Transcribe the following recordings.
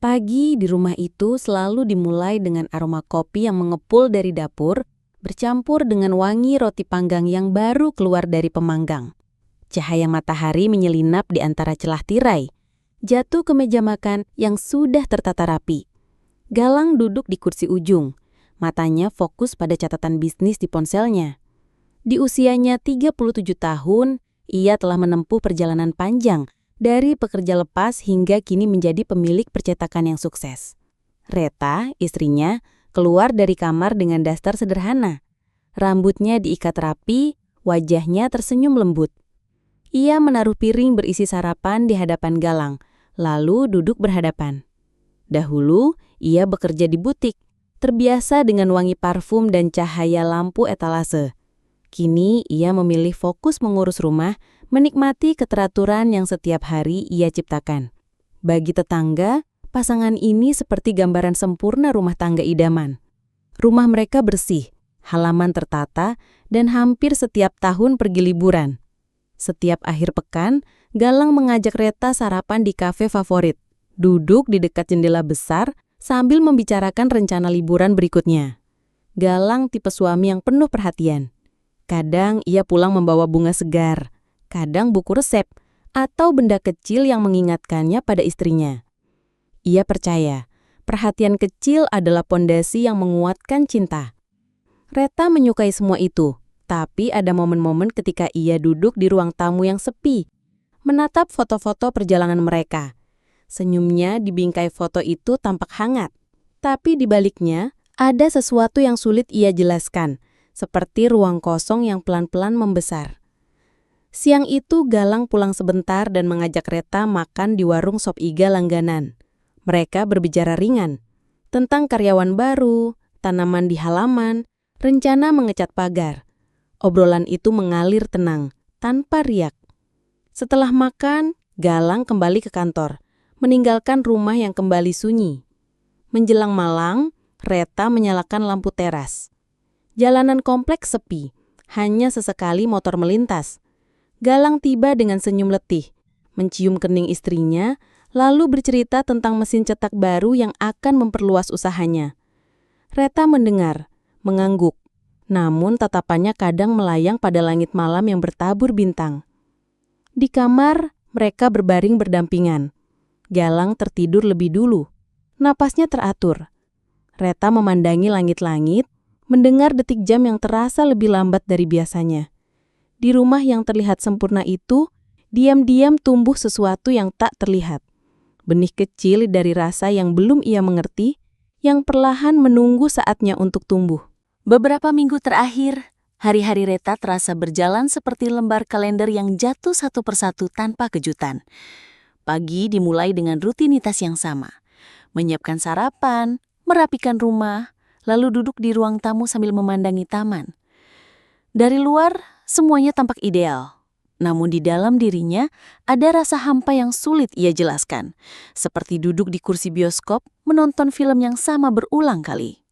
Pagi di rumah itu selalu dimulai dengan aroma kopi yang mengepul dari dapur, bercampur dengan wangi roti panggang yang baru keluar dari pemanggang. Cahaya matahari menyelinap di antara celah tirai, jatuh ke meja makan yang sudah tertata rapi. Galang duduk di kursi ujung, matanya fokus pada catatan bisnis di ponselnya. Di usianya 37 tahun, ia telah menempuh perjalanan panjang, dari pekerja lepas hingga kini menjadi pemilik percetakan yang sukses. Reta, istrinya, keluar dari kamar dengan daster sederhana. Rambutnya diikat rapi, wajahnya tersenyum lembut. Ia menaruh piring berisi sarapan di hadapan Galang, lalu duduk berhadapan. Dahulu, ia bekerja di butik, terbiasa dengan wangi parfum dan cahaya lampu etalase. Kini ia memilih fokus mengurus rumah, menikmati keteraturan yang setiap hari ia ciptakan. Bagi tetangga, pasangan ini seperti gambaran sempurna rumah tangga idaman. Rumah mereka bersih, halaman tertata, dan hampir setiap tahun pergi liburan. Setiap akhir pekan, Galang mengajak Reta sarapan di kafe favorit, duduk di dekat jendela besar sambil membicarakan rencana liburan berikutnya. Galang tipe suami yang penuh perhatian. Kadang ia pulang membawa bunga segar, kadang buku resep, atau benda kecil yang mengingatkannya pada istrinya. Ia percaya, perhatian kecil adalah pondasi yang menguatkan cinta. Reta menyukai semua itu, tapi ada momen-momen ketika ia duduk di ruang tamu yang sepi, menatap foto-foto perjalanan mereka. Senyumnya di bingkai foto itu tampak hangat, tapi di baliknya ada sesuatu yang sulit ia jelaskan, seperti ruang kosong yang pelan-pelan membesar. Siang itu Galang pulang sebentar dan mengajak Reta makan di warung sop iga langganan. Mereka berbicara ringan, tentang karyawan baru, tanaman di halaman, rencana mengecat pagar. Obrolan itu mengalir tenang, tanpa riak. Setelah makan, Galang kembali ke kantor, meninggalkan rumah yang kembali sunyi. Menjelang malam, Reta menyalakan lampu teras. Jalanan kompleks sepi, hanya sesekali motor melintas. Galang tiba dengan senyum letih, mencium kening istrinya, lalu bercerita tentang mesin cetak baru yang akan memperluas usahanya. Reta mendengar, mengangguk, namun tatapannya kadang melayang pada langit malam yang bertabur bintang. Di kamar, mereka berbaring berdampingan. Galang tertidur lebih dulu, napasnya teratur. Reta memandangi langit-langit, mendengar detik jam yang terasa lebih lambat dari biasanya. Di rumah yang terlihat sempurna itu, diam-diam tumbuh sesuatu yang tak terlihat. Benih kecil dari rasa yang belum ia mengerti, yang perlahan menunggu saatnya untuk tumbuh. Beberapa minggu terakhir, hari-hari Reta terasa berjalan seperti lembar kalender yang jatuh satu persatu tanpa kejutan. Pagi dimulai dengan rutinitas yang sama. Menyiapkan sarapan, merapikan rumah, lalu duduk di ruang tamu sambil memandangi taman. Dari luar, semuanya tampak ideal. Namun di dalam dirinya, ada rasa hampa yang sulit ia jelaskan. Seperti duduk di kursi bioskop, menonton film yang sama berulang kali.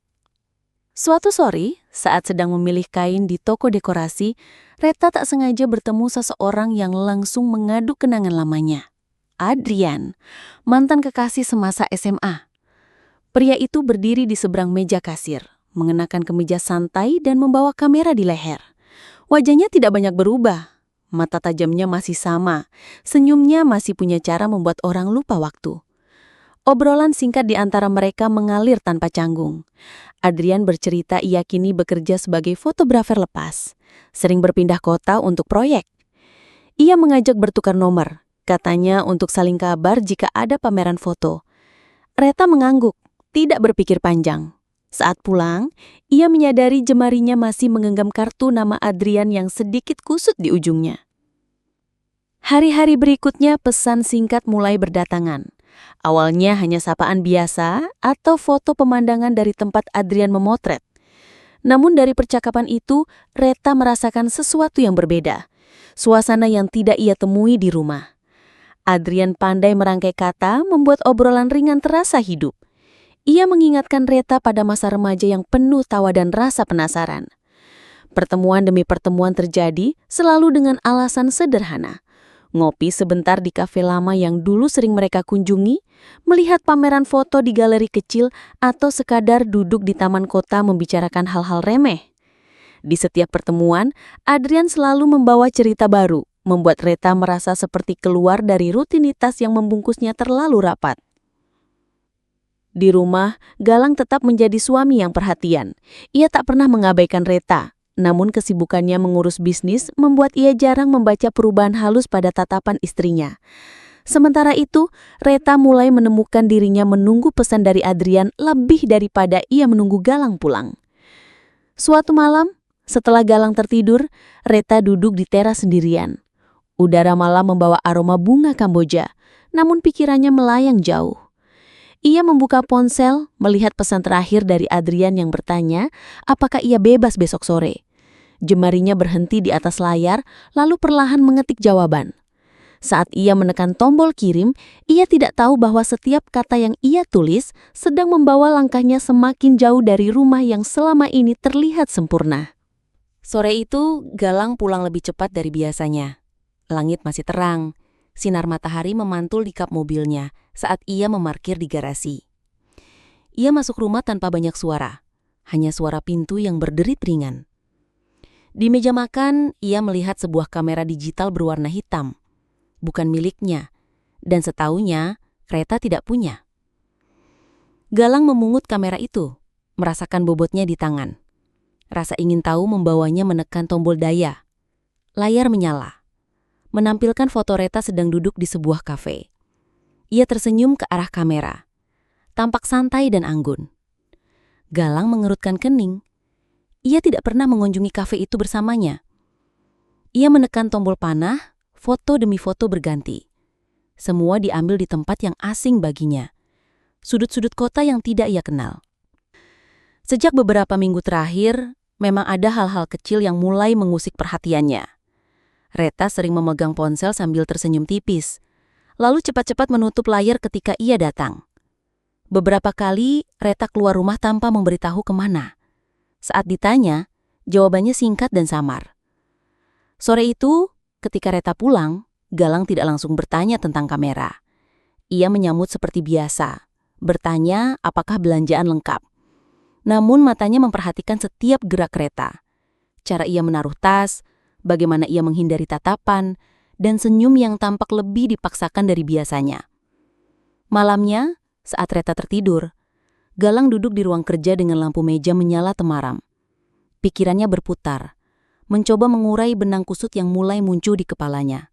Suatu sore, saat sedang memilih kain di toko dekorasi, Reta tak sengaja bertemu seseorang yang langsung mengadu kenangan lamanya. Adrian, mantan kekasih semasa SMA. Pria itu berdiri di seberang meja kasir, mengenakan kemeja santai dan membawa kamera di leher. Wajahnya tidak banyak berubah, mata tajamnya masih sama, senyumnya masih punya cara membuat orang lupa waktu. Obrolan singkat di antara mereka mengalir tanpa canggung. Adrian bercerita ia kini bekerja sebagai fotografer lepas, sering berpindah kota untuk proyek. Ia mengajak bertukar nomor, katanya untuk saling kabar jika ada pameran foto. Reta mengangguk, tidak berpikir panjang. Saat pulang, ia menyadari jemarinya masih menggenggam kartu nama Adrian yang sedikit kusut di ujungnya. Hari-hari berikutnya pesan singkat mulai berdatangan. Awalnya hanya sapaan biasa atau foto pemandangan dari tempat Adrian memotret. Namun dari percakapan itu, Reta merasakan sesuatu yang berbeda. Suasana yang tidak ia temui di rumah. Adrian pandai merangkai kata membuat obrolan ringan terasa hidup. Ia mengingatkan Reta pada masa remaja yang penuh tawa dan rasa penasaran. Pertemuan demi pertemuan terjadi selalu dengan alasan sederhana. ngopi sebentar di kafe lama yang dulu sering mereka kunjungi, melihat pameran foto di galeri kecil, atau sekadar duduk di taman kota membicarakan hal-hal remeh. Di setiap pertemuan, Adrian selalu membawa cerita baru, membuat Reta merasa seperti keluar dari rutinitas yang membungkusnya terlalu rapat. Di rumah, Galang tetap menjadi suami yang perhatian. Ia tak pernah mengabaikan Reta. Namun kesibukannya mengurus bisnis membuat ia jarang membaca perubahan halus pada tatapan istrinya. Sementara itu, Reta mulai menemukan dirinya menunggu pesan dari Adrian lebih daripada ia menunggu Galang pulang. Suatu malam, setelah Galang tertidur, Reta duduk di teras sendirian. Udara malam membawa aroma bunga Kamboja, namun pikirannya melayang jauh. Ia membuka ponsel, melihat pesan terakhir dari Adrian yang bertanya apakah ia bebas besok sore. Jemarinya berhenti di atas layar, lalu perlahan mengetik jawaban. Saat ia menekan tombol kirim, ia tidak tahu bahwa setiap kata yang ia tulis sedang membawa langkahnya semakin jauh dari rumah yang selama ini terlihat sempurna. Sore itu, Galang pulang lebih cepat dari biasanya. Langit masih terang. Sinar matahari memantul di kap mobilnya saat ia memarkir di garasi. Ia masuk rumah tanpa banyak suara, hanya suara pintu yang berderit ringan. Di meja makan, ia melihat sebuah kamera digital berwarna hitam. Bukan miliknya, dan setaunya, Reta tidak punya. Galang memungut kamera itu, merasakan bobotnya di tangan. Rasa ingin tahu membawanya menekan tombol daya. Layar menyala, menampilkan foto Reta sedang duduk di sebuah kafe. Ia tersenyum ke arah kamera, tampak santai dan anggun. Galang mengerutkan kening. Ia tidak pernah mengunjungi kafe itu bersamanya. Ia menekan tombol panah, foto demi foto berganti. Semua diambil di tempat yang asing baginya. Sudut-sudut kota yang tidak ia kenal. Sejak beberapa minggu terakhir, memang ada hal-hal kecil yang mulai mengusik perhatiannya. Reta sering memegang ponsel sambil tersenyum tipis, lalu cepat-cepat menutup layar ketika ia datang. Beberapa kali, Reta keluar rumah tanpa memberitahu kemana. Saat ditanya, jawabannya singkat dan samar. Sore itu, ketika Reta pulang, Galang tidak langsung bertanya tentang kamera. Ia menyambut seperti biasa, bertanya apakah belanjaan lengkap. Namun matanya memperhatikan setiap gerak Reta. Cara ia menaruh tas, bagaimana ia menghindari tatapan, dan senyum yang tampak lebih dipaksakan dari biasanya. Malamnya, saat Reta tertidur, Galang duduk di ruang kerja dengan lampu meja menyala temaram. Pikirannya berputar, mencoba mengurai benang kusut yang mulai muncul di kepalanya.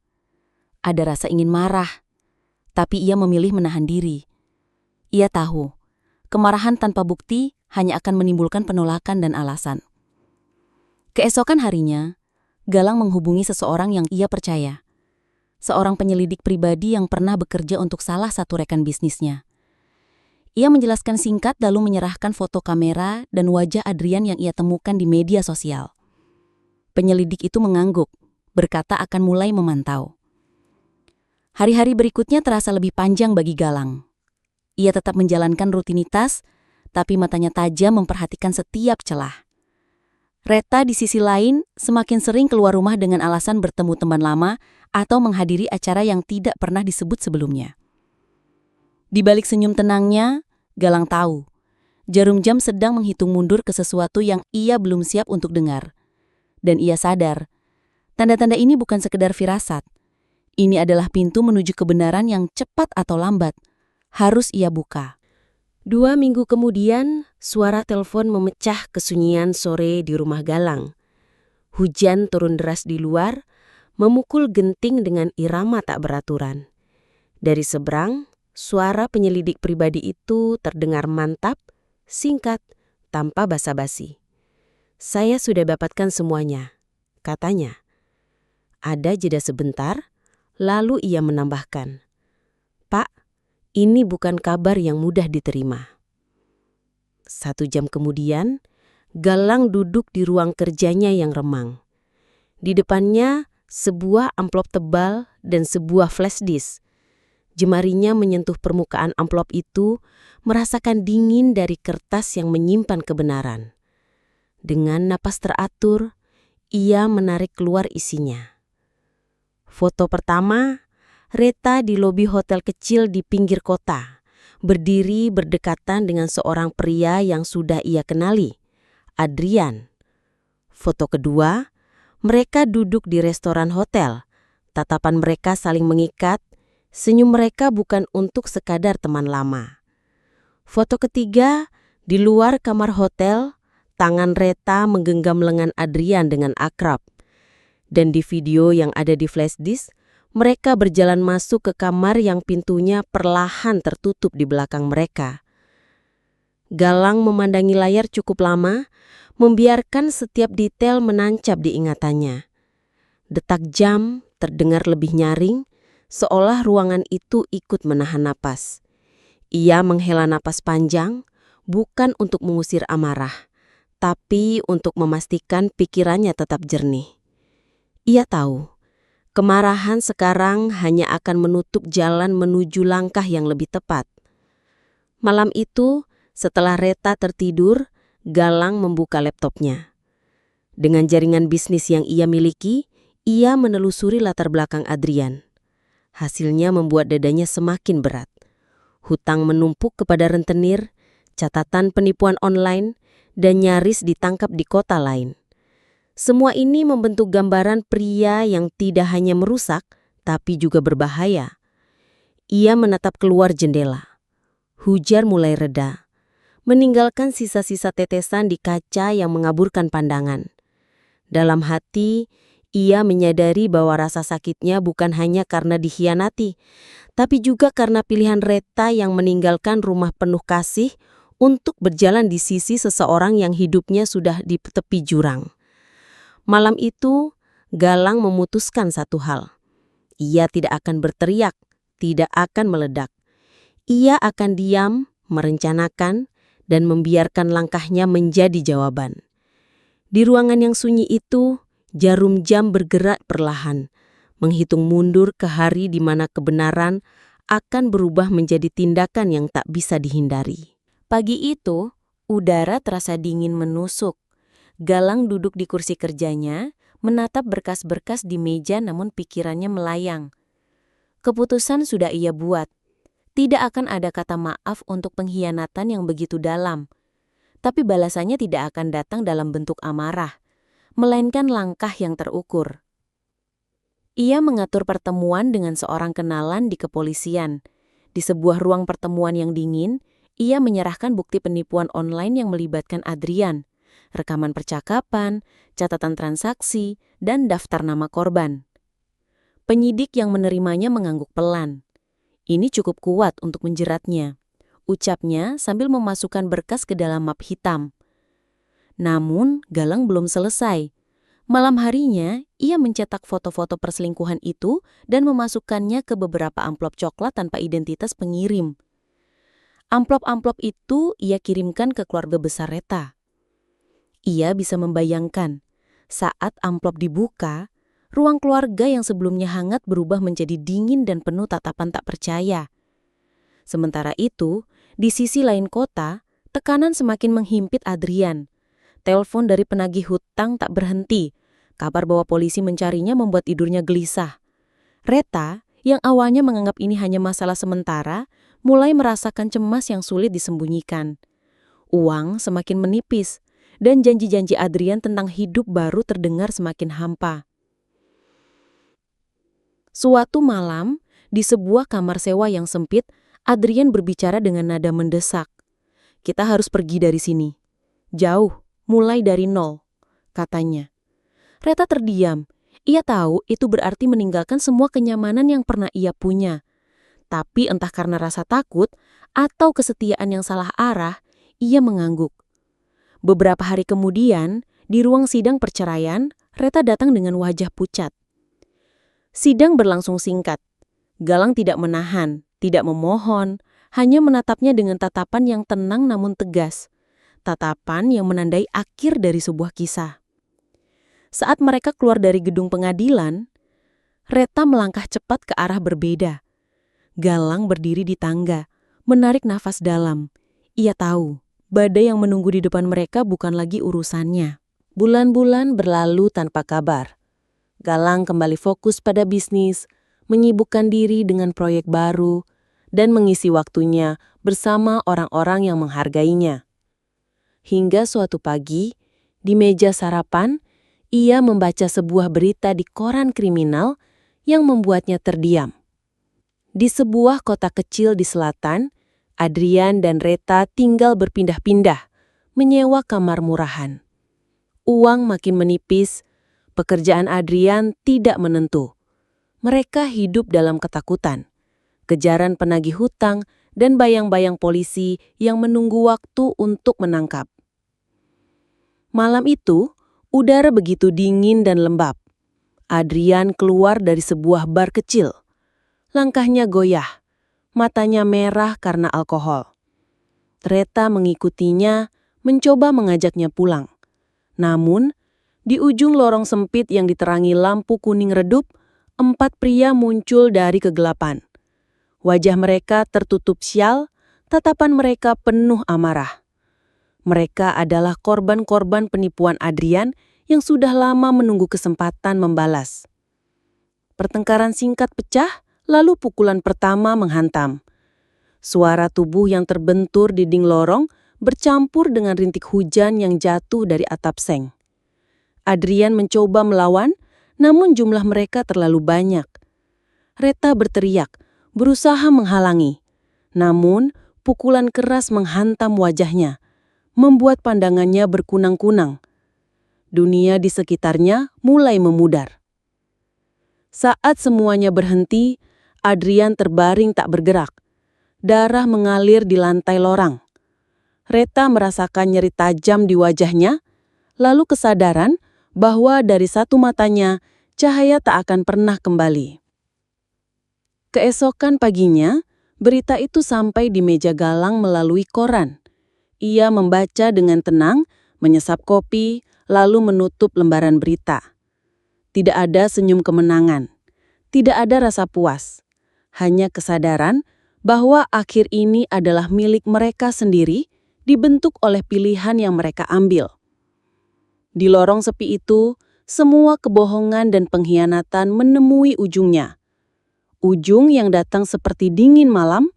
Ada rasa ingin marah, tapi ia memilih menahan diri. Ia tahu, kemarahan tanpa bukti hanya akan menimbulkan penolakan dan alasan. Keesokan harinya, Galang menghubungi seseorang yang ia percaya. Seorang penyelidik pribadi yang pernah bekerja untuk salah satu rekan bisnisnya. Ia menjelaskan singkat lalu menyerahkan foto kamera dan wajah Adrian yang ia temukan di media sosial. Penyelidik itu mengangguk, berkata akan mulai memantau. Hari-hari berikutnya terasa lebih panjang bagi Galang. Ia tetap menjalankan rutinitas, tapi matanya tajam memperhatikan setiap celah. Reta di sisi lain semakin sering keluar rumah dengan alasan bertemu teman lama atau menghadiri acara yang tidak pernah disebut sebelumnya. Di balik senyum tenangnya, Galang tahu, jarum jam sedang menghitung mundur ke sesuatu yang ia belum siap untuk dengar. Dan ia sadar, tanda-tanda ini bukan sekedar firasat. Ini adalah pintu menuju kebenaran yang cepat atau lambat harus ia buka. 2 minggu kemudian, suara telepon memecah kesunyian sore di rumah Galang. Hujan turun deras di luar, memukul genting dengan irama tak beraturan. Dari seberang, suara penyelidik pribadi itu terdengar mantap, singkat, tanpa basa-basi. "Saya sudah dapatkan semuanya," katanya. Ada jeda sebentar, lalu ia menambahkan, "Pak, ini bukan kabar yang mudah diterima." 1 jam kemudian, Galang duduk di ruang kerjanya yang remang. Di depannya, sebuah amplop tebal dan sebuah flash disk. Jemarinya menyentuh permukaan amplop itu, merasakan dingin dari kertas yang menyimpan kebenaran. Dengan napas teratur, ia menarik keluar isinya. Foto pertama, Reta di lobi hotel kecil di pinggir kota, berdiri berdekatan dengan seorang pria yang sudah ia kenali, Adrian. Foto kedua, mereka duduk di restoran hotel. Tatapan mereka saling mengikat, senyum mereka bukan untuk sekadar teman lama. Foto ketiga, di luar kamar hotel, tangan Reta menggenggam lengan Adrian dengan akrab. Dan di video yang ada di flash disk, mereka berjalan masuk ke kamar yang pintunya perlahan tertutup di belakang mereka. Galang memandangi layar cukup lama, membiarkan setiap detail menancap di ingatannya. Detak jam terdengar lebih nyaring, seolah ruangan itu ikut menahan napas. Ia menghela napas panjang, bukan untuk mengusir amarah, tapi untuk memastikan pikirannya tetap jernih. Ia tahu, kemarahan sekarang hanya akan menutup jalan menuju langkah yang lebih tepat. Malam itu, setelah Reta tertidur, Galang membuka laptopnya. Dengan jaringan bisnis yang ia miliki, ia menelusuri latar belakang Adrian. Hasilnya membuat dadanya semakin berat. Hutang menumpuk kepada rentenir, catatan penipuan online, dan nyaris ditangkap di kota lain. Semua ini membentuk gambaran pria yang tidak hanya merusak, tapi juga berbahaya. Ia menatap keluar jendela. Hujan mulai reda, meninggalkan sisa-sisa tetesan di kaca yang mengaburkan pandangan. Dalam hati, ia menyadari bahwa rasa sakitnya bukan hanya karena dikhianati, tapi juga karena pilihan Reta yang meninggalkan rumah penuh kasih untuk berjalan di sisi seseorang yang hidupnya sudah di tepi jurang. Malam itu, Galang memutuskan satu hal. Ia tidak akan berteriak, tidak akan meledak. Ia akan diam, merencanakan, dan membiarkan langkahnya menjadi jawaban. Di ruangan yang sunyi itu, jarum jam bergerak perlahan, menghitung mundur ke hari di mana kebenaran akan berubah menjadi tindakan yang tak bisa dihindari. Pagi itu, udara terasa dingin menusuk. Galang duduk di kursi kerjanya, menatap berkas-berkas di meja namun pikirannya melayang. Keputusan sudah ia buat. Tidak akan ada kata maaf untuk pengkhianatan yang begitu dalam. Tapi balasannya tidak akan datang dalam bentuk amarah, melainkan langkah yang terukur. Ia mengatur pertemuan dengan seorang kenalan di kepolisian. Di sebuah ruang pertemuan yang dingin, ia menyerahkan bukti penipuan online yang melibatkan Adrian, rekaman percakapan, catatan transaksi, dan daftar nama korban. Penyidik yang menerimanya mengangguk pelan. Ini cukup kuat untuk menjeratnya, ucapnya sambil memasukkan berkas ke dalam map hitam. Namun, Galang belum selesai. Malam harinya, ia mencetak foto-foto perselingkuhan itu dan memasukkannya ke beberapa amplop coklat tanpa identitas pengirim. Amplop-amplop itu ia kirimkan ke keluarga besar Reta. Ia bisa membayangkan, saat amplop dibuka, ruang keluarga yang sebelumnya hangat berubah menjadi dingin dan penuh tatapan tak percaya. Sementara itu, di sisi lain kota, tekanan semakin menghimpit Adrian. Telepon dari penagih hutang tak berhenti. Kabar bahwa polisi mencarinya membuat tidurnya gelisah. Reta, yang awalnya menganggap ini hanya masalah sementara, mulai merasakan cemas yang sulit disembunyikan. Uang semakin menipis, dan janji-janji Adrian tentang hidup baru terdengar semakin hampa. Suatu malam, di sebuah kamar sewa yang sempit, Adrian berbicara dengan nada mendesak. "Kita harus pergi dari sini. Jauh, mulai dari nol," katanya. Reta terdiam. Ia tahu itu berarti meninggalkan semua kenyamanan yang pernah ia punya. Tapi entah karena rasa takut atau kesetiaan yang salah arah, ia mengangguk. Beberapa hari kemudian, di ruang sidang perceraian, Reta datang dengan wajah pucat. Sidang berlangsung singkat. Galang tidak menahan, tidak memohon, hanya menatapnya dengan tatapan yang tenang namun tegas. Tatapan yang menandai akhir dari sebuah kisah. Saat mereka keluar dari gedung pengadilan, Reta melangkah cepat ke arah berbeda. Galang berdiri di tangga, menarik nafas dalam. Ia tahu, badai yang menunggu di depan mereka bukan lagi urusannya. Bulan-bulan berlalu tanpa kabar. Galang kembali fokus pada bisnis, menyibukkan diri dengan proyek baru, dan mengisi waktunya bersama orang-orang yang menghargainya. Hingga suatu pagi, di meja sarapan, ia membaca sebuah berita di koran kriminal yang membuatnya terdiam. Di sebuah kota kecil di selatan, Adrian dan Reta tinggal berpindah-pindah, menyewa kamar murahan. Uang makin menipis, pekerjaan Adrian tidak menentu. Mereka hidup dalam ketakutan, kejaran penagih hutang, dan bayang-bayang polisi yang menunggu waktu untuk menangkap. Malam itu, udara begitu dingin dan lembab. Adrian keluar dari sebuah bar kecil. Langkahnya goyah, matanya merah karena alkohol. Reta mengikutinya, mencoba mengajaknya pulang. Namun, di ujung lorong sempit yang diterangi lampu kuning redup, 4 pria muncul dari kegelapan. Wajah mereka tertutup syal, tatapan mereka penuh amarah. Mereka adalah korban-korban penipuan Adrian yang sudah lama menunggu kesempatan membalas. Pertengkaran singkat pecah, lalu pukulan pertama menghantam. Suara tubuh yang terbentur di dinding lorong bercampur dengan rintik hujan yang jatuh dari atap seng. Adrian mencoba melawan, namun jumlah mereka terlalu banyak. Reta berteriak, berusaha menghalangi. Namun, pukulan keras menghantam wajahnya, membuat pandangannya berkunang-kunang. Dunia di sekitarnya mulai memudar. Saat semuanya berhenti, Adrian terbaring tak bergerak. Darah mengalir di lantai lorong. Reta merasakan nyeri tajam di wajahnya, lalu kesadaran bahwa dari satu matanya, cahaya tak akan pernah kembali. Keesokan paginya, berita itu sampai di meja Galang melalui koran. Ia membaca dengan tenang, menyesap kopi, lalu menutup lembaran berita. Tidak ada senyum kemenangan. Tidak ada rasa puas. Hanya kesadaran bahwa akhir ini adalah milik mereka sendiri, dibentuk oleh pilihan yang mereka ambil. Di lorong sepi itu, semua kebohongan dan pengkhianatan menemui ujungnya. Ujung yang datang seperti dingin malam,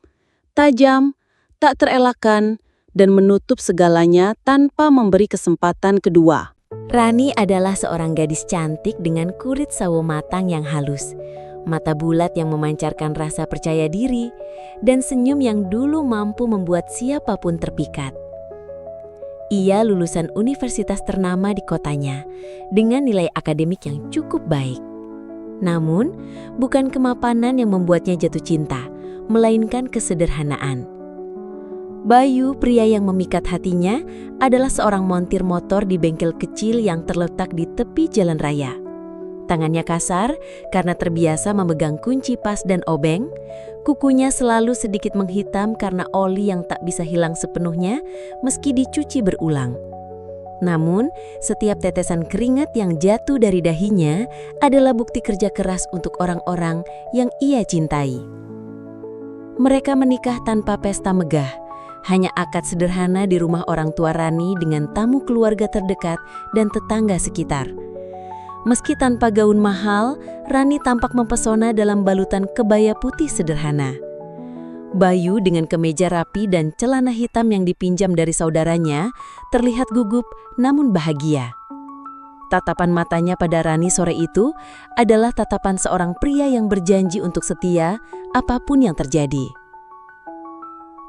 tajam, tak terelakkan, dan menutup segalanya tanpa memberi kesempatan kedua. Rani adalah seorang gadis cantik dengan kulit sawo matang yang halus, mata bulat yang memancarkan rasa percaya diri, dan senyum yang dulu mampu membuat siapapun terpikat. Ia lulusan universitas ternama di kotanya, dengan nilai akademik yang cukup baik. Namun, bukan kemapanan yang membuatnya jatuh cinta, melainkan kesederhanaan. Bayu, pria yang memikat hatinya, adalah seorang montir motor di bengkel kecil yang terletak di tepi jalan raya. Tangannya kasar karena terbiasa memegang kunci pas dan obeng, kukunya selalu sedikit menghitam karena oli yang tak bisa hilang sepenuhnya meski dicuci berulang. Namun, setiap tetesan keringat yang jatuh dari dahinya adalah bukti kerja keras untuk orang-orang yang ia cintai. Mereka menikah tanpa pesta megah. Hanya akad sederhana di rumah orang tua Rani dengan tamu keluarga terdekat dan tetangga sekitar. Meski tanpa gaun mahal, Rani tampak mempesona dalam balutan kebaya putih sederhana. Bayu dengan kemeja rapi dan celana hitam yang dipinjam dari saudaranya terlihat gugup namun bahagia. Tatapan matanya pada Rani sore itu adalah tatapan seorang pria yang berjanji untuk setia apapun yang terjadi.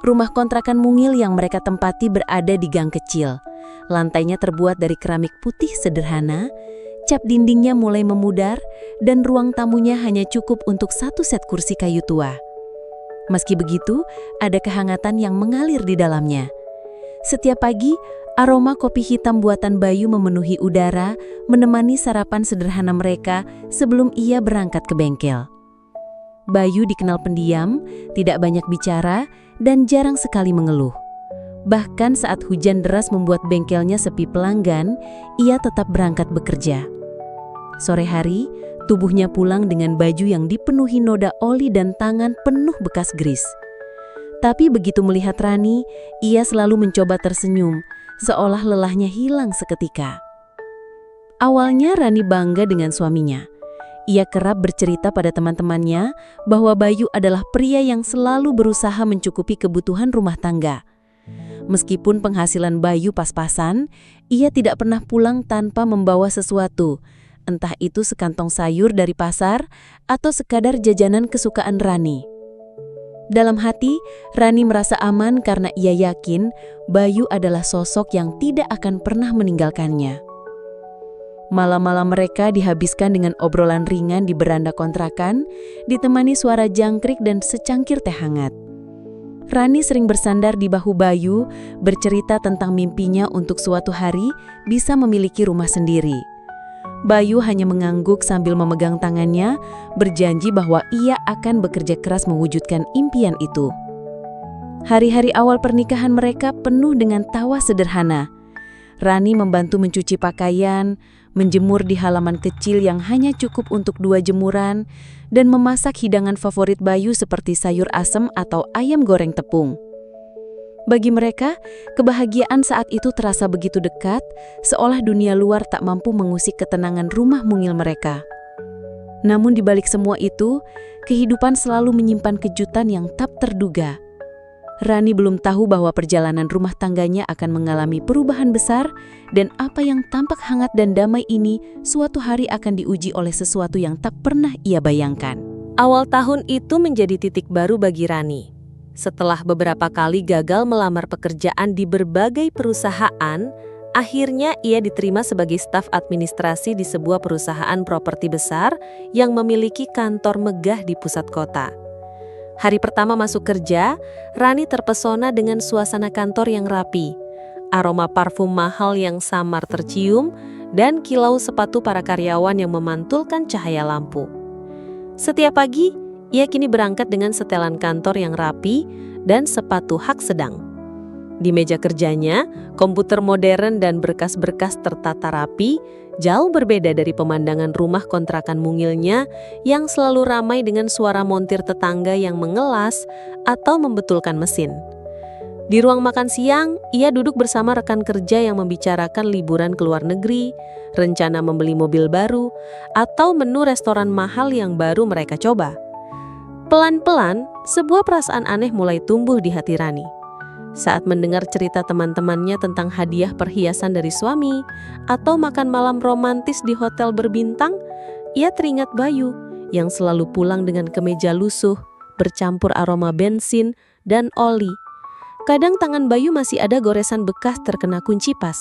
Rumah kontrakan mungil yang mereka tempati berada di gang kecil. Lantainya terbuat dari keramik putih sederhana, cat dindingnya mulai memudar, dan ruang tamunya hanya cukup untuk 1 set kursi kayu tua. Meski begitu, ada kehangatan yang mengalir di dalamnya. Setiap pagi, aroma kopi hitam buatan Bayu memenuhi udara, menemani sarapan sederhana mereka sebelum ia berangkat ke bengkel. Bayu dikenal pendiam, tidak banyak bicara, dan jarang sekali mengeluh. Bahkan saat hujan deras membuat bengkelnya sepi pelanggan, ia tetap berangkat bekerja. Sore hari, tubuhnya pulang dengan baju yang dipenuhi noda oli dan tangan penuh bekas gris. Tapi begitu melihat Rani, ia selalu mencoba tersenyum, seolah lelahnya hilang seketika. Awalnya Rani bangga dengan suaminya. Ia kerap bercerita pada teman-temannya bahwa Bayu adalah pria yang selalu berusaha mencukupi kebutuhan rumah tangga. Meskipun penghasilan Bayu pas-pasan, ia tidak pernah pulang tanpa membawa sesuatu, entah itu sekantong sayur dari pasar atau sekadar jajanan kesukaan Rani. Dalam hati, Rani merasa aman karena ia yakin Bayu adalah sosok yang tidak akan pernah meninggalkannya. Malam-malam mereka dihabiskan dengan obrolan ringan di beranda kontrakan, ditemani suara jangkrik dan secangkir teh hangat. Rani sering bersandar di bahu Bayu, bercerita tentang mimpinya untuk suatu hari bisa memiliki rumah sendiri. Bayu hanya mengangguk sambil memegang tangannya, berjanji bahwa ia akan bekerja keras mewujudkan impian itu. Hari-hari awal pernikahan mereka penuh dengan tawa sederhana. Rani membantu mencuci pakaian, menjemur di halaman kecil yang hanya cukup untuk 2 jemuran, dan memasak hidangan favorit Bayu seperti sayur asem atau ayam goreng tepung. Bagi mereka, kebahagiaan saat itu terasa begitu dekat, seolah dunia luar tak mampu mengusik ketenangan rumah mungil mereka. Namun di balik semua itu, kehidupan selalu menyimpan kejutan yang tak terduga. Rani belum tahu bahwa perjalanan rumah tangganya akan mengalami perubahan besar dan apa yang tampak hangat dan damai ini suatu hari akan diuji oleh sesuatu yang tak pernah ia bayangkan. Awal tahun itu menjadi titik baru bagi Rani. Setelah beberapa kali gagal melamar pekerjaan di berbagai perusahaan, akhirnya ia diterima sebagai staf administrasi di sebuah perusahaan properti besar yang memiliki kantor megah di pusat kota. Hari pertama masuk kerja, Rani terpesona dengan suasana kantor yang rapi, aroma parfum mahal yang samar tercium, dan kilau sepatu para karyawan yang memantulkan cahaya lampu. Setiap pagi, ia kini berangkat dengan setelan kantor yang rapi dan sepatu hak sedang. Di meja kerjanya, komputer modern dan berkas-berkas tertata rapi, jauh berbeda dari pemandangan rumah kontrakan mungilnya yang selalu ramai dengan suara montir tetangga yang mengelas atau membetulkan mesin. Di ruang makan siang, ia duduk bersama rekan kerja yang membicarakan liburan ke luar negeri, rencana membeli mobil baru, atau menu restoran mahal yang baru mereka coba. Pelan-pelan, sebuah perasaan aneh mulai tumbuh di hati Rani. Saat mendengar cerita teman-temannya tentang hadiah perhiasan dari suami atau makan malam romantis di hotel berbintang, ia teringat Bayu yang selalu pulang dengan kemeja lusuh, bercampur aroma bensin dan oli. Kadang tangan Bayu masih ada goresan bekas terkena kunci pas.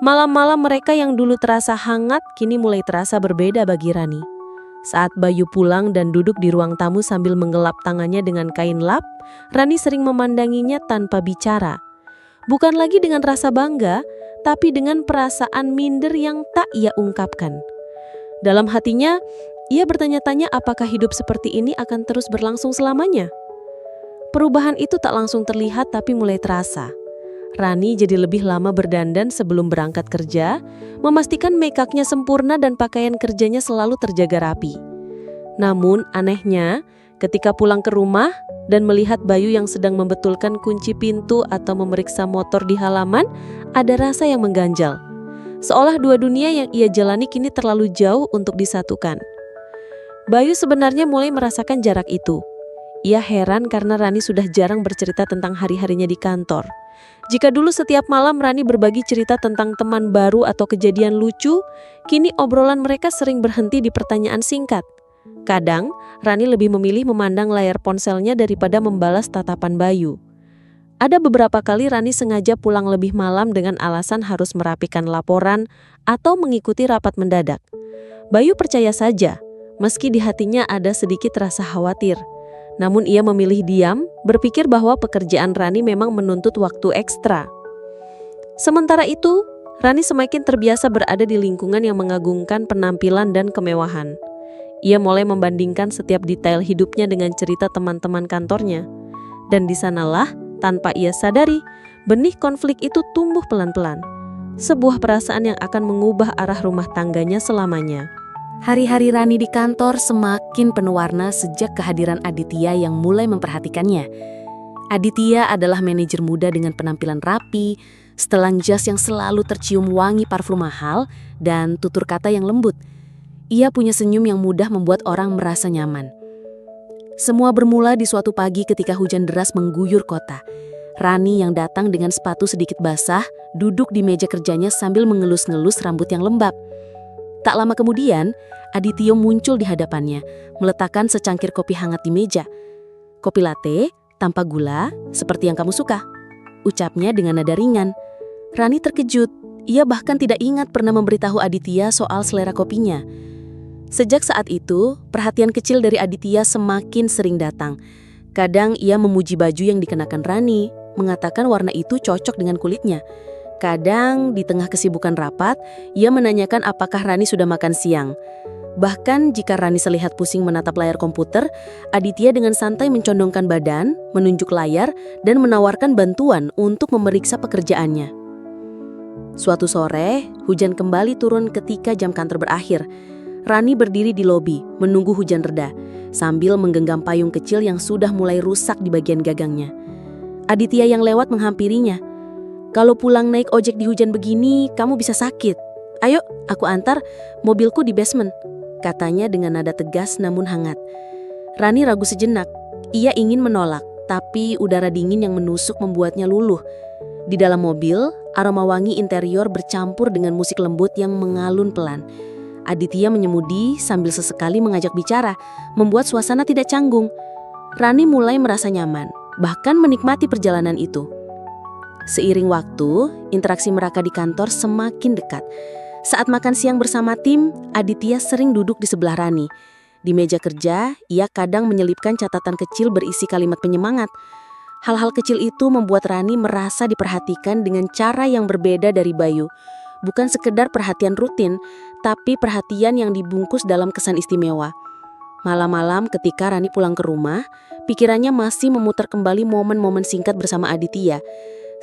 Malam-malam mereka yang dulu terasa hangat kini mulai terasa berbeda bagi Rani. Saat Bayu pulang dan duduk di ruang tamu sambil menggelap tangannya dengan kain lap, Rani sering memandanginya tanpa bicara. Bukan lagi dengan rasa bangga, tapi dengan perasaan minder yang tak ia ungkapkan. Dalam hatinya, ia bertanya-tanya apakah hidup seperti ini akan terus berlangsung selamanya. Perubahan itu tak langsung terlihat tapi mulai terasa. Rani jadi lebih lama berdandan sebelum berangkat kerja, memastikan make-up-nya sempurna dan pakaian kerjanya selalu terjaga rapi. Namun anehnya, ketika pulang ke rumah dan melihat Bayu yang sedang membetulkan kunci pintu atau memeriksa motor di halaman, ada rasa yang mengganjal. Seolah dua dunia yang ia jalani kini terlalu jauh untuk disatukan. Bayu sebenarnya mulai merasakan jarak itu. Ia heran karena Rani sudah jarang bercerita tentang hari-harinya di kantor. Jika dulu setiap malam Rani berbagi cerita tentang teman baru atau kejadian lucu, kini obrolan mereka sering berhenti di pertanyaan singkat. Kadang, Rani lebih memilih memandang layar ponselnya daripada membalas tatapan Bayu. Ada beberapa kali Rani sengaja pulang lebih malam dengan alasan harus merapikan laporan atau mengikuti rapat mendadak. Bayu percaya saja, meski di hatinya ada sedikit rasa khawatir. Namun ia memilih diam, berpikir bahwa pekerjaan Rani memang menuntut waktu ekstra. Sementara itu, Rani semakin terbiasa berada di lingkungan yang mengagungkan penampilan dan kemewahan. Ia mulai membandingkan setiap detail hidupnya dengan cerita teman-teman kantornya. Dan di sanalah, tanpa ia sadari, benih konflik itu tumbuh pelan-pelan. Sebuah perasaan yang akan mengubah arah rumah tangganya selamanya. Hari-hari Rani di kantor semakin penuh warna sejak kehadiran Aditya yang mulai memperhatikannya. Aditya adalah manajer muda dengan penampilan rapi, setelan jas yang selalu tercium wangi parfum mahal, dan tutur kata yang lembut. Ia punya senyum yang mudah membuat orang merasa nyaman. Semua bermula di suatu pagi ketika hujan deras mengguyur kota. Rani yang datang dengan sepatu sedikit basah, duduk di meja kerjanya sambil mengelus-ngelus rambut yang lembab. Tak lama kemudian, Adityo muncul di hadapannya, meletakkan secangkir kopi hangat di meja. "Kopi latte, tanpa gula, seperti yang kamu suka," ucapnya dengan nada ringan. Rani terkejut, ia bahkan tidak ingat pernah memberitahu Aditya soal selera kopinya. Sejak saat itu, perhatian kecil dari Aditya semakin sering datang. Kadang ia memuji baju yang dikenakan Rani, mengatakan warna itu cocok dengan kulitnya. Kadang di tengah kesibukan rapat, ia menanyakan apakah Rani sudah makan siang. Bahkan jika Rani terlihat pusing menatap layar komputer, Aditya dengan santai mencondongkan badan, menunjuk layar, dan menawarkan bantuan untuk memeriksa pekerjaannya. Suatu sore, hujan kembali turun ketika jam kantor berakhir. Rani berdiri di lobi, menunggu hujan reda, sambil menggenggam payung kecil yang sudah mulai rusak di bagian gagangnya. Aditya yang lewat menghampirinya. "Kalau pulang naik ojek di hujan begini, kamu bisa sakit. Ayo, aku antar, mobilku di basement," katanya dengan nada tegas namun hangat. Rani ragu sejenak. Ia ingin menolak, tapi udara dingin yang menusuk membuatnya luluh. Di dalam mobil, aroma wangi interior bercampur dengan musik lembut yang mengalun pelan. Aditya menyemudi sambil sesekali mengajak bicara, membuat suasana tidak canggung. Rani mulai merasa nyaman, bahkan menikmati perjalanan itu. Seiring waktu, interaksi mereka di kantor semakin dekat. Saat makan siang bersama tim, Aditya sering duduk di sebelah Rani. Di meja kerja, ia kadang menyelipkan catatan kecil berisi kalimat penyemangat. Hal-hal kecil itu membuat Rani merasa diperhatikan dengan cara yang berbeda dari Bayu. Bukan sekedar perhatian rutin, tapi perhatian yang dibungkus dalam kesan istimewa. Malam-malam ketika Rani pulang ke rumah, pikirannya masih memutar kembali momen-momen singkat bersama Aditya.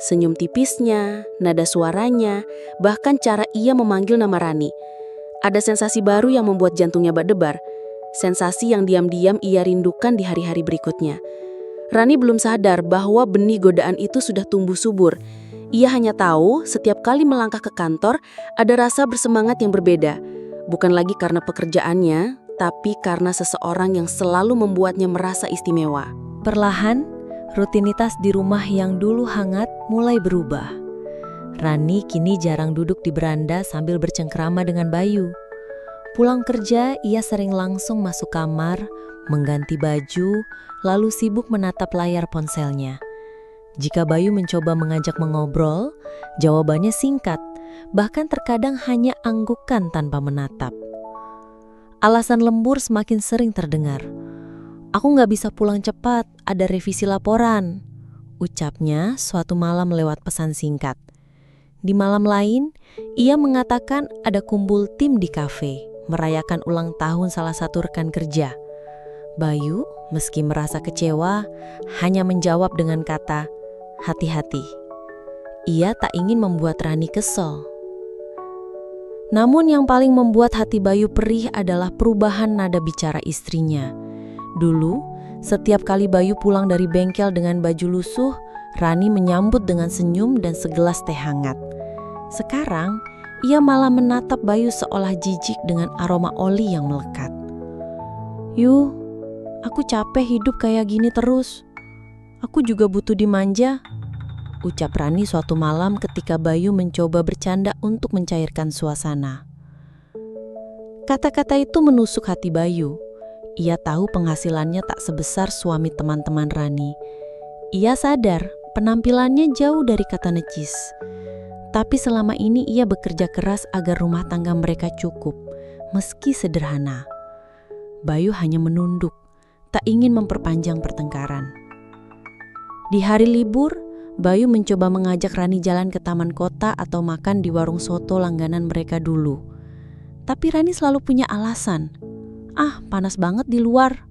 Senyum tipisnya, nada suaranya, bahkan cara ia memanggil nama Rani. Ada sensasi baru yang membuat jantungnya berdebar. Sensasi yang diam-diam ia rindukan di hari-hari berikutnya. Rani belum sadar bahwa benih godaan itu sudah tumbuh subur. Ia hanya tahu setiap kali melangkah ke kantor ada rasa bersemangat yang berbeda. Bukan lagi karena pekerjaannya, tapi karena seseorang yang selalu membuatnya merasa istimewa. Perlahan, rutinitas di rumah yang dulu hangat mulai berubah. Rani kini jarang duduk di beranda sambil bercengkrama dengan Bayu. Pulang kerja, ia sering langsung masuk kamar, mengganti baju, lalu sibuk menatap layar ponselnya. Jika Bayu mencoba mengajak mengobrol, jawabannya singkat, bahkan terkadang hanya anggukan tanpa menatap. Alasan lembur semakin sering terdengar. "Aku nggak bisa pulang cepat, ada revisi laporan," ucapnya suatu malam lewat pesan singkat. Di malam lain, ia mengatakan ada kumpul tim di kafe, merayakan ulang tahun salah satu rekan kerja. Bayu, meski merasa kecewa, hanya menjawab dengan kata, "Hati-hati." Ia tak ingin membuat Rani kesel. Namun yang paling membuat hati Bayu perih adalah perubahan nada bicara istrinya. Dulu, setiap kali Bayu pulang dari bengkel dengan baju lusuh, Rani menyambut dengan senyum dan segelas teh hangat. Sekarang, ia malah menatap Bayu seolah jijik dengan aroma oli yang melekat. "Yuh, aku capek hidup kayak gini terus. Aku juga butuh dimanja," ucap Rani suatu malam ketika Bayu mencoba bercanda untuk mencairkan suasana. Kata-kata itu menusuk hati Bayu. Ia tahu penghasilannya tak sebesar suami teman-teman Rani. Ia sadar penampilannya jauh dari kata necis. Tapi selama ini ia bekerja keras agar rumah tangga mereka cukup, meski sederhana. Bayu hanya menunduk, tak ingin memperpanjang pertengkaran. Di hari libur, Bayu mencoba mengajak Rani jalan ke taman kota atau makan di warung soto langganan mereka dulu. Tapi Rani selalu punya alasan. "Ah, panas banget di luar."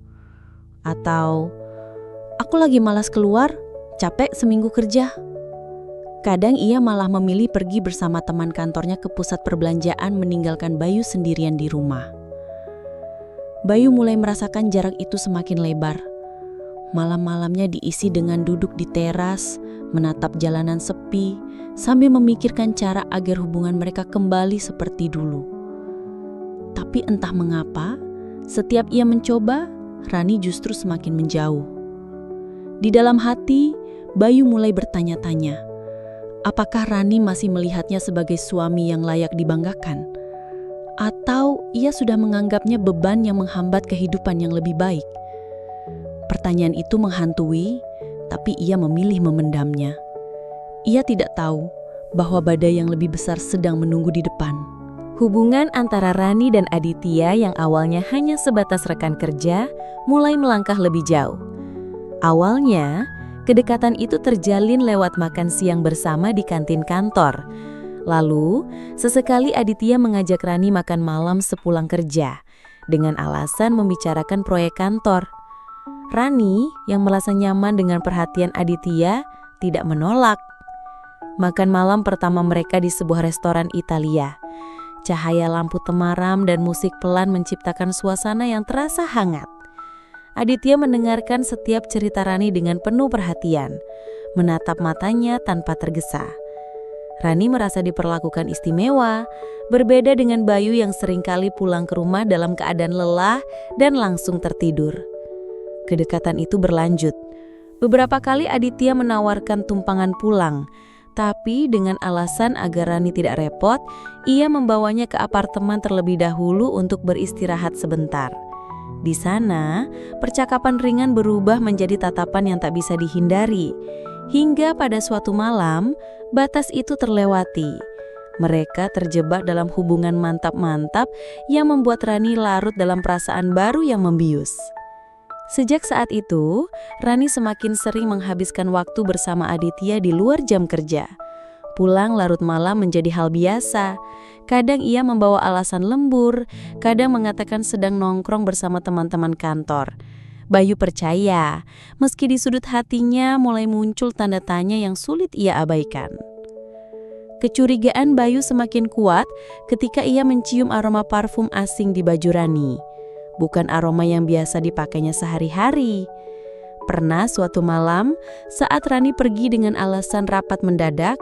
Atau, "Aku lagi malas keluar, capek seminggu kerja." Kadang ia malah memilih pergi bersama teman kantornya ke pusat perbelanjaan meninggalkan Bayu sendirian di rumah. Bayu mulai merasakan jarak itu semakin lebar. Malam-malamnya diisi dengan duduk di teras, menatap jalanan sepi, sambil memikirkan cara agar hubungan mereka kembali seperti dulu. Tapi entah mengapa, setiap ia mencoba, Rani justru semakin menjauh. Di dalam hati, Bayu mulai bertanya-tanya, apakah Rani masih melihatnya sebagai suami yang layak dibanggakan? Atau ia sudah menganggapnya beban yang menghambat kehidupan yang lebih baik? Pertanyaan itu menghantui, tapi ia memilih memendamnya. Ia tidak tahu bahwa badai yang lebih besar sedang menunggu di depan. Hubungan antara Rani dan Aditya yang awalnya hanya sebatas rekan kerja mulai melangkah lebih jauh. Awalnya, kedekatan itu terjalin lewat makan siang bersama di kantin kantor. Lalu, sesekali Aditya mengajak Rani makan malam sepulang kerja, dengan alasan membicarakan proyek kantor. Rani, yang merasa nyaman dengan perhatian Aditya, tidak menolak. Makan malam pertama mereka di sebuah restoran Italia. Cahaya lampu temaram dan musik pelan menciptakan suasana yang terasa hangat. Aditya mendengarkan setiap cerita Rani dengan penuh perhatian, menatap matanya tanpa tergesa. Rani merasa diperlakukan istimewa, berbeda dengan Bayu yang seringkali pulang ke rumah dalam keadaan lelah dan langsung tertidur. Kedekatan itu berlanjut. Beberapa kali Aditya menawarkan tumpangan pulang, tapi dengan alasan agar Rani tidak repot, ia membawanya ke apartemen terlebih dahulu untuk beristirahat sebentar. Di sana, percakapan ringan berubah menjadi tatapan yang tak bisa dihindari. Hingga pada suatu malam, batas itu terlewati. Mereka terjebak dalam hubungan mantap-mantap yang membuat Rani larut dalam perasaan baru yang membius. Sejak saat itu, Rani semakin sering menghabiskan waktu bersama Aditya di luar jam kerja. Pulang larut malam menjadi hal biasa. Kadang ia membawa alasan lembur, kadang mengatakan sedang nongkrong bersama teman-teman kantor. Bayu percaya, meski di sudut hatinya mulai muncul tanda tanya yang sulit ia abaikan. Kecurigaan Bayu semakin kuat ketika ia mencium aroma parfum asing di baju Rani. Bukan aroma yang biasa dipakainya sehari-hari. Pernah suatu malam, saat Rani pergi dengan alasan rapat mendadak,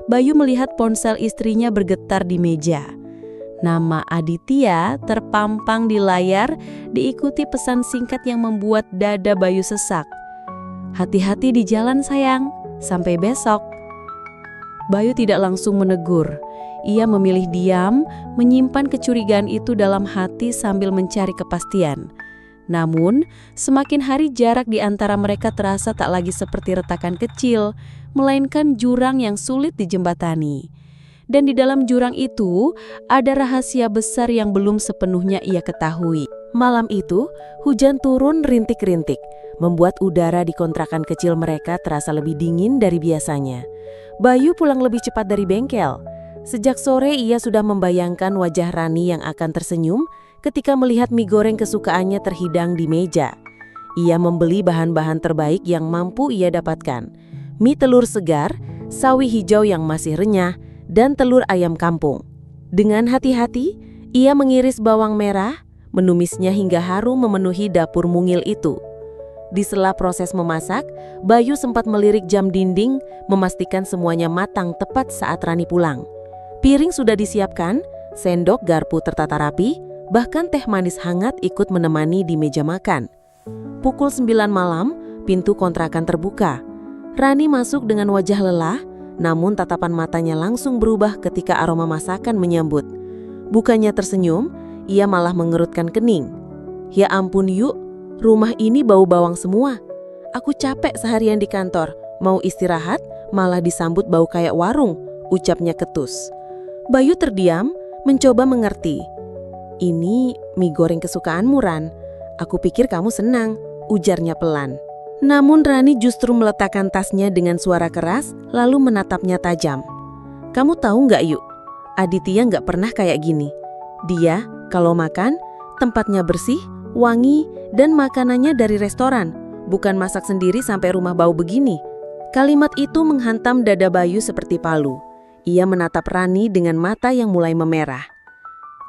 Bayu melihat ponsel istrinya bergetar di meja. Nama Aditya terpampang di layar, diikuti pesan singkat yang membuat dada Bayu sesak. "Hati-hati di jalan sayang, sampai besok." Bayu tidak langsung menegur. Ia memilih diam, menyimpan kecurigaan itu dalam hati sambil mencari kepastian. Namun, semakin hari jarak di antara mereka terasa tak lagi seperti retakan kecil, melainkan jurang yang sulit dijembatani. Dan di dalam jurang itu, ada rahasia besar yang belum sepenuhnya ia ketahui. Malam itu, hujan turun rintik-rintik, membuat udara di kontrakan kecil mereka terasa lebih dingin dari biasanya. Bayu pulang lebih cepat dari bengkel. Sejak sore ia sudah membayangkan wajah Rani yang akan tersenyum ketika melihat mie goreng kesukaannya terhidang di meja. Ia membeli bahan-bahan terbaik yang mampu ia dapatkan. Mie telur segar, sawi hijau yang masih renyah, dan telur ayam kampung. Dengan hati-hati, ia mengiris bawang merah, menumisnya hingga harum memenuhi dapur mungil itu. Di sela proses memasak, Bayu sempat melirik jam dinding, memastikan semuanya matang tepat saat Rani pulang. Piring sudah disiapkan, sendok garpu tertata rapi, bahkan teh manis hangat ikut menemani di meja makan. Pukul 9 malam, pintu kontrakan terbuka. Rani masuk dengan wajah lelah, namun tatapan matanya langsung berubah ketika aroma masakan menyambut. Bukannya tersenyum, ia malah mengerutkan kening. "Ya ampun Yuk, rumah ini bau bawang semua. Aku capek seharian di kantor, mau istirahat malah disambut bau kayak warung," ucapnya ketus. Bayu terdiam, mencoba mengerti. "Ini mie goreng kesukaanmu, Ran. Aku pikir kamu senang," ujarnya pelan. Namun Rani justru meletakkan tasnya dengan suara keras, lalu menatapnya tajam. "Kamu tahu nggak Yuk, Aditya nggak pernah kayak gini. Dia, kalau makan, tempatnya bersih, wangi, dan makanannya dari restoran, bukan masak sendiri sampai rumah bau begini." Kalimat itu menghantam dada Bayu seperti palu. Ia menatap Rani dengan mata yang mulai memerah.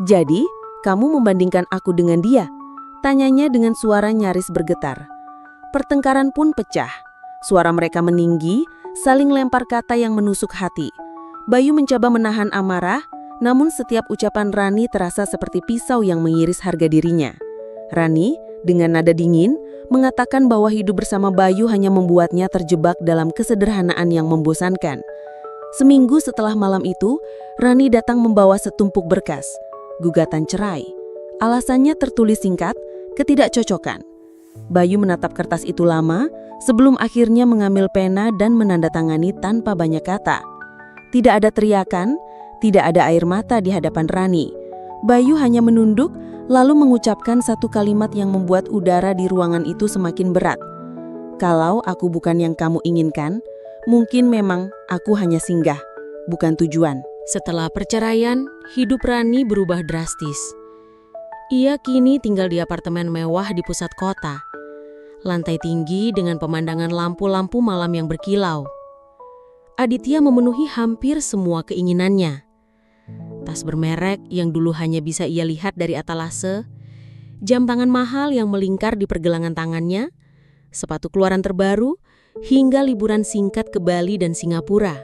"Jadi, kamu membandingkan aku dengan dia?" tanyanya dengan suara nyaris bergetar. Pertengkaran pun pecah. Suara mereka meninggi, saling lempar kata yang menusuk hati. Bayu mencoba menahan amarah, Namun setiap ucapan Rani terasa seperti pisau yang mengiris harga dirinya. Rani, dengan nada dingin, mengatakan bahwa hidup bersama Bayu hanya membuatnya terjebak dalam kesederhanaan yang membosankan. Seminggu setelah malam itu, Rani datang membawa setumpuk berkas, gugatan cerai. Alasannya tertulis singkat, ketidakcocokan. Bayu menatap kertas itu lama, sebelum akhirnya mengambil pena dan menandatangani tanpa banyak kata. Tidak ada teriakan, tidak ada air mata di hadapan Rani. Bayu hanya menunduk, lalu mengucapkan satu kalimat yang membuat udara di ruangan itu semakin berat. Kalau aku bukan yang kamu inginkan, mungkin memang aku hanya singgah, bukan tujuan. Setelah perceraian, hidup Rani berubah drastis. Ia kini tinggal di apartemen mewah di pusat kota. Lantai tinggi dengan pemandangan lampu-lampu malam yang berkilau. Aditya memenuhi hampir semua keinginannya. Tas bermerek yang dulu hanya bisa ia lihat dari etalase, jam tangan mahal yang melingkar di pergelangan tangannya, sepatu keluaran terbaru, hingga liburan singkat ke Bali dan Singapura.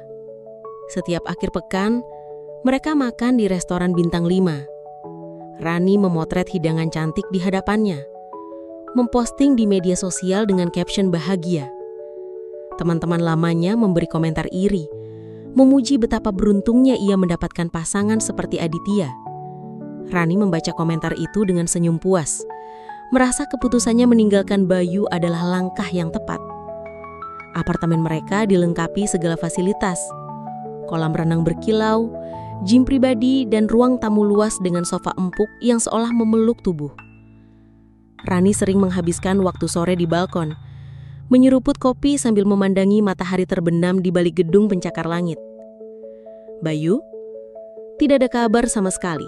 Setiap akhir pekan, mereka makan di restoran bintang 5. Rani memotret hidangan cantik di hadapannya, memposting di media sosial dengan caption bahagia. Teman-teman lamanya memberi komentar iri, memuji betapa beruntungnya ia mendapatkan pasangan seperti Aditya. Rani membaca komentar itu dengan senyum puas, merasa keputusannya meninggalkan Bayu adalah langkah yang tepat. Apartemen mereka dilengkapi segala fasilitas, kolam renang berkilau, gym pribadi, dan ruang tamu luas dengan sofa empuk yang seolah memeluk tubuh. Rani sering menghabiskan waktu sore di balkon, menyeruput kopi sambil memandangi matahari terbenam di balik gedung pencakar langit. Bayu? Tidak ada kabar sama sekali,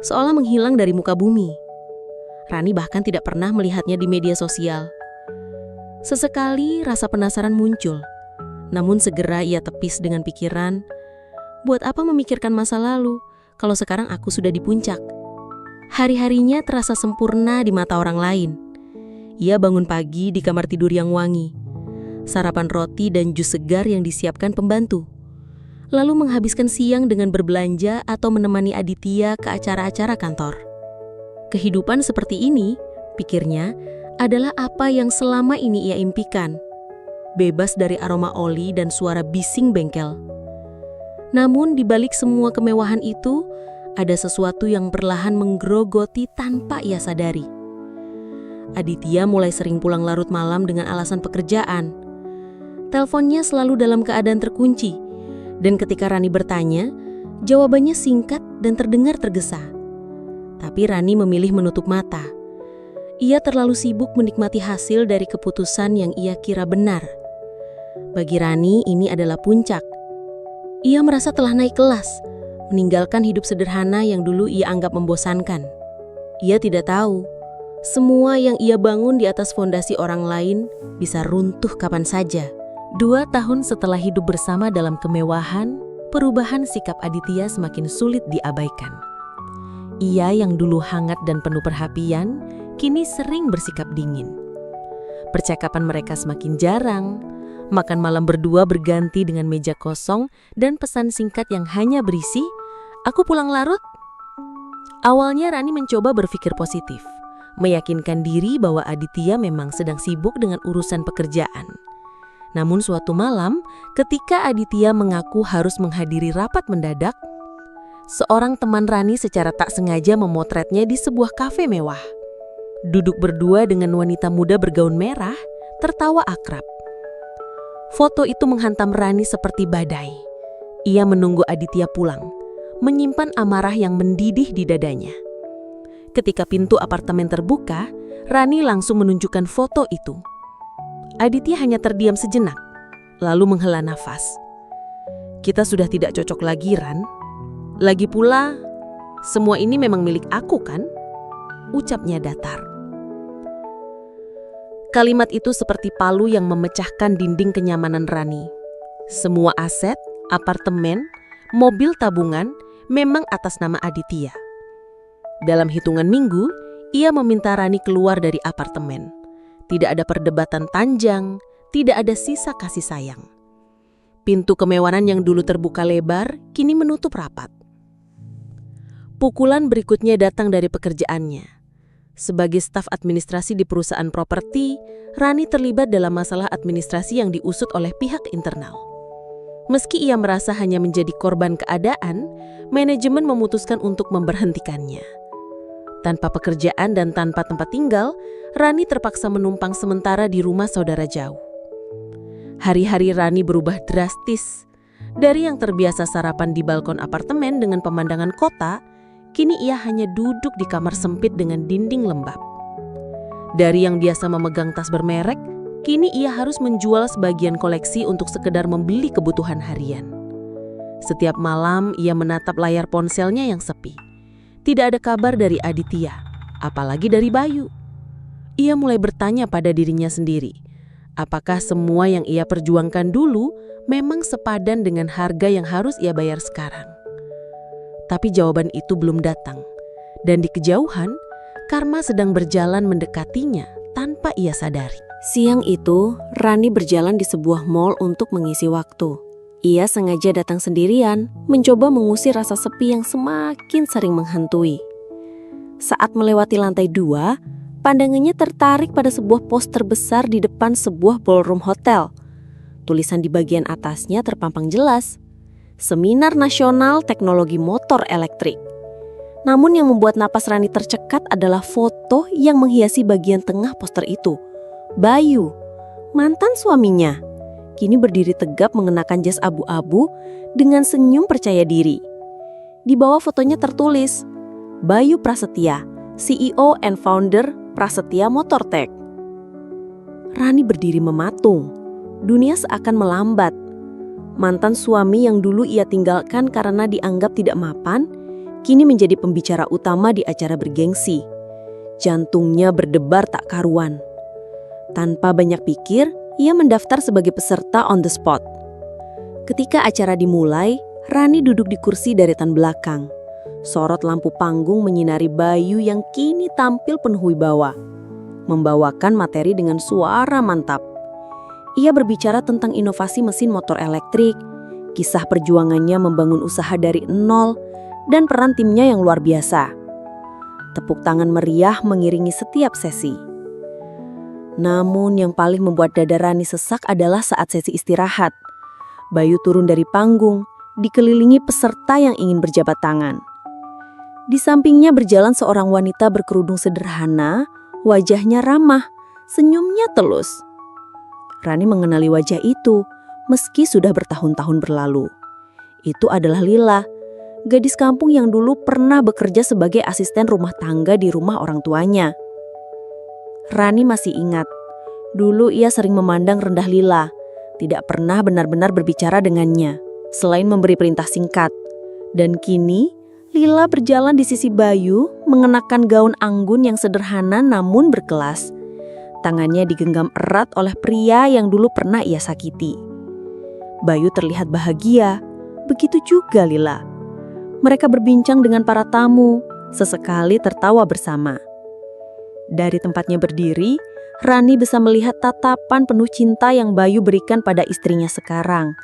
seolah menghilang dari muka bumi. Rani bahkan tidak pernah melihatnya di media sosial. Sesekali rasa penasaran muncul, namun segera ia tepis dengan pikiran, buat apa memikirkan masa lalu kalau sekarang aku sudah di puncak? Hari-harinya terasa sempurna di mata orang lain. Ia bangun pagi di kamar tidur yang wangi, sarapan roti dan jus segar yang disiapkan pembantu, lalu menghabiskan siang dengan berbelanja atau menemani Aditya ke acara-acara kantor. Kehidupan seperti ini, pikirnya, adalah apa yang selama ini ia impikan. Bebas dari aroma oli dan suara bising bengkel. Namun di balik semua kemewahan itu, ada sesuatu yang perlahan menggerogoti tanpa ia sadari. Aditya mulai sering pulang larut malam dengan alasan pekerjaan. Teleponnya selalu dalam keadaan terkunci, dan ketika Rani bertanya, jawabannya singkat dan terdengar tergesa. Tapi Rani memilih menutup mata. Ia terlalu sibuk menikmati hasil dari keputusan yang ia kira benar. Bagi Rani, ini adalah puncak. Ia merasa telah naik kelas, meninggalkan hidup sederhana yang dulu ia anggap membosankan. Ia tidak tahu, semua yang ia bangun di atas fondasi orang lain bisa runtuh kapan saja. 2 tahun setelah hidup bersama dalam kemewahan, perubahan sikap Aditya semakin sulit diabaikan. Ia yang dulu hangat dan penuh perhatian, kini sering bersikap dingin. Percakapan mereka semakin jarang. Makan malam berdua berganti dengan meja kosong dan pesan singkat yang hanya berisi, "Aku pulang larut." Awalnya Rani mencoba berpikir positif, meyakinkan diri bahwa Aditya memang sedang sibuk dengan urusan pekerjaan. Namun suatu malam, ketika Aditya mengaku harus menghadiri rapat mendadak, seorang teman Rani secara tak sengaja memotretnya di sebuah kafe mewah. Duduk berdua dengan wanita muda bergaun merah, tertawa akrab. Foto itu menghantam Rani seperti badai. Ia menunggu Aditya pulang, menyimpan amarah yang mendidih di dadanya. Ketika pintu apartemen terbuka, Rani langsung menunjukkan foto itu. Aditya hanya terdiam sejenak, lalu menghela nafas. "Kita sudah tidak cocok lagi, Ran. Lagi pula, semua ini memang milik aku kan?" ucapnya datar. Kalimat itu seperti palu yang memecahkan dinding kenyamanan Rani. Semua aset, apartemen, mobil tabungan memang atas nama Aditya. Dalam hitungan minggu, ia meminta Rani keluar dari apartemen. Tidak ada perdebatan panjang, tidak ada sisa kasih sayang. Pintu kemewahan yang dulu terbuka lebar, kini menutup rapat. Pukulan berikutnya datang dari pekerjaannya. Sebagai staf administrasi di perusahaan properti, Rani terlibat dalam masalah administrasi yang diusut oleh pihak internal. Meski ia merasa hanya menjadi korban keadaan, manajemen memutuskan untuk memberhentikannya. Tanpa pekerjaan dan tanpa tempat tinggal, Rani terpaksa menumpang sementara di rumah saudara jauh. Hari-hari Rani berubah drastis. Dari yang terbiasa sarapan di balkon apartemen dengan pemandangan kota, kini ia hanya duduk di kamar sempit dengan dinding lembab. Dari yang biasa memegang tas bermerek, kini ia harus menjual sebagian koleksi untuk sekedar membeli kebutuhan harian. Setiap malam ia menatap layar ponselnya yang sepi. Tidak ada kabar dari Aditya, apalagi dari Bayu. Ia mulai bertanya pada dirinya sendiri, apakah semua yang ia perjuangkan dulu memang sepadan dengan harga yang harus ia bayar sekarang? Tapi jawaban itu belum datang. Dan di kejauhan, karma sedang berjalan mendekatinya tanpa ia sadari. Siang itu, Rani berjalan di sebuah mall untuk mengisi waktu. Ia sengaja datang sendirian, mencoba mengusir rasa sepi yang semakin sering menghantui. Saat melewati lantai 2, pandangannya tertarik pada sebuah poster besar di depan sebuah ballroom hotel. Tulisan di bagian atasnya terpampang jelas, Seminar Nasional Teknologi Motor Elektrik. Namun yang membuat napas Rani tercekat adalah foto yang menghiasi bagian tengah poster itu. Bayu, mantan suaminya, kini berdiri tegap mengenakan jas abu-abu dengan senyum percaya diri. Di bawah fotonya tertulis, Bayu Prasetya, CEO and Founder Prasetya Motortech. Rani berdiri mematung. Dunia seakan melambat. Mantan suami yang dulu ia tinggalkan karena dianggap tidak mapan, kini menjadi pembicara utama di acara bergengsi. Jantungnya berdebar tak karuan. Tanpa banyak pikir, ia mendaftar sebagai peserta on the spot. Ketika acara dimulai, Rani duduk di kursi deretan belakang. Sorot lampu panggung menyinari Bayu yang kini tampil penuh wibawa, membawakan materi dengan suara mantap. Ia berbicara tentang inovasi mesin motor elektrik, kisah perjuangannya membangun usaha dari nol, dan peran timnya yang luar biasa. Tepuk tangan meriah mengiringi setiap sesi. Namun yang paling membuat dada Rani sesak adalah saat sesi istirahat. Bayu turun dari panggung, dikelilingi peserta yang ingin berjabat tangan. Di sampingnya berjalan seorang wanita berkerudung sederhana, wajahnya ramah, senyumnya telus. Rani mengenali wajah itu, meski sudah bertahun-tahun berlalu. Itu adalah Lila, gadis kampung yang dulu pernah bekerja sebagai asisten rumah tangga di rumah orang tuanya. Rani masih ingat, dulu ia sering memandang rendah Lila, tidak pernah benar-benar berbicara dengannya, selain memberi perintah singkat. Dan kini, Lila berjalan di sisi Bayu, mengenakan gaun anggun yang sederhana namun berkelas. Tangannya digenggam erat oleh pria yang dulu pernah ia sakiti. Bayu terlihat bahagia, begitu juga Lila. Mereka berbincang dengan para tamu, sesekali tertawa bersama. Dari tempatnya berdiri, Rani bisa melihat tatapan penuh cinta yang Bayu berikan pada istrinya sekarang.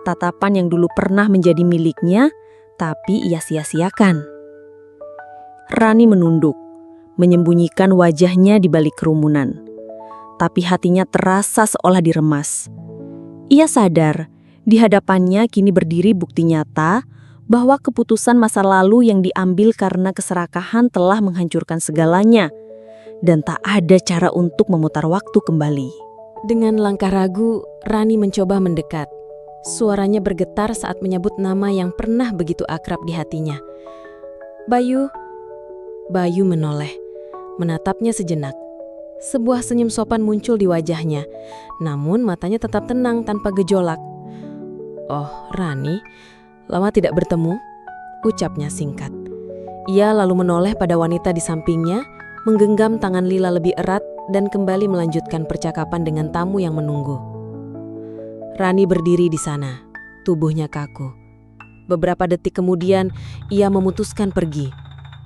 Tatapan yang dulu pernah menjadi miliknya, tapi ia sia-siakan. Rani menunduk, menyembunyikan wajahnya di balik kerumunan. Tapi hatinya terasa seolah diremas. Ia sadar, di hadapannya kini berdiri bukti nyata bahwa keputusan masa lalu yang diambil karena keserakahan telah menghancurkan segalanya, dan tak ada cara untuk memutar waktu kembali. Dengan langkah ragu, Rani mencoba mendekat. Suaranya bergetar saat menyebut nama yang pernah begitu akrab di hatinya. Bayu. Bayu menoleh, menatapnya sejenak. Sebuah senyum sopan muncul di wajahnya, namun matanya tetap tenang tanpa gejolak. Oh, Rani, lama tidak bertemu, ucapnya singkat. Ia lalu menoleh pada wanita di sampingnya, menggenggam tangan Lila lebih erat dan kembali melanjutkan percakapan dengan tamu yang menunggu. Rani berdiri di sana, tubuhnya kaku. Beberapa detik kemudian, ia memutuskan pergi.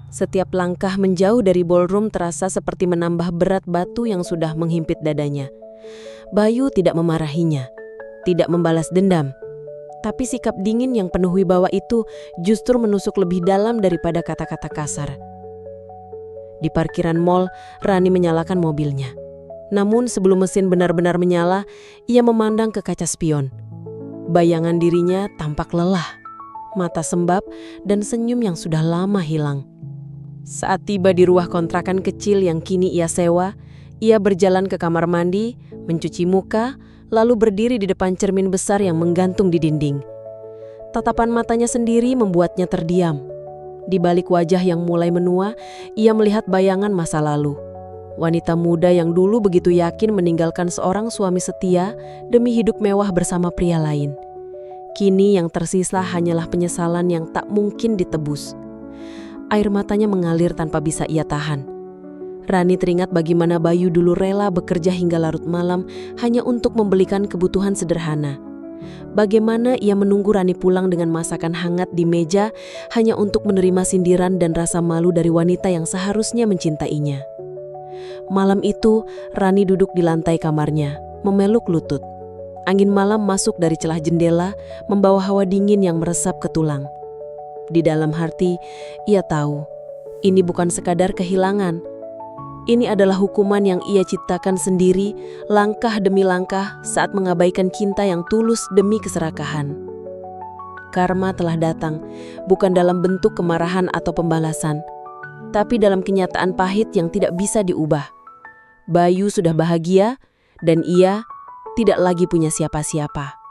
Setiap langkah menjauh dari ballroom terasa seperti menambah berat batu yang sudah menghimpit dadanya. Bayu tidak memarahinya, tidak membalas dendam. Tapi sikap dingin yang penuh wibawa itu justru menusuk lebih dalam daripada kata-kata kasar. Di parkiran mall, Rani menyalakan mobilnya. Namun sebelum mesin benar-benar menyala, ia memandang ke kaca spion. Bayangan dirinya tampak lelah, mata sembab dan senyum yang sudah lama hilang. Saat tiba di rumah kontrakan kecil yang kini ia sewa, ia berjalan ke kamar mandi, mencuci muka, lalu berdiri di depan cermin besar yang menggantung di dinding. Tatapan matanya sendiri membuatnya terdiam. Di balik wajah yang mulai menua, ia melihat bayangan masa lalu. Wanita muda yang dulu begitu yakin meninggalkan seorang suami setia demi hidup mewah bersama pria lain. Kini yang tersisa hanyalah penyesalan yang tak mungkin ditebus. Air matanya mengalir tanpa bisa ia tahan. Rani teringat bagaimana Bayu dulu rela bekerja hingga larut malam hanya untuk membelikan kebutuhan sederhana. Bagaimana ia menunggu Rani pulang dengan masakan hangat di meja hanya untuk menerima sindiran dan rasa malu dari wanita yang seharusnya mencintainya. Malam itu, Rani duduk di lantai kamarnya, memeluk lutut. Angin malam masuk dari celah jendela, membawa hawa dingin yang meresap ke tulang. Di dalam hati, ia tahu, ini bukan sekadar kehilangan. Ini adalah hukuman yang ia ciptakan sendiri, langkah demi langkah saat mengabaikan cinta yang tulus demi keserakahan. Karma telah datang, bukan dalam bentuk kemarahan atau pembalasan, tapi dalam kenyataan pahit yang tidak bisa diubah. Bayu sudah bahagia, dan ia tidak lagi punya siapa-siapa.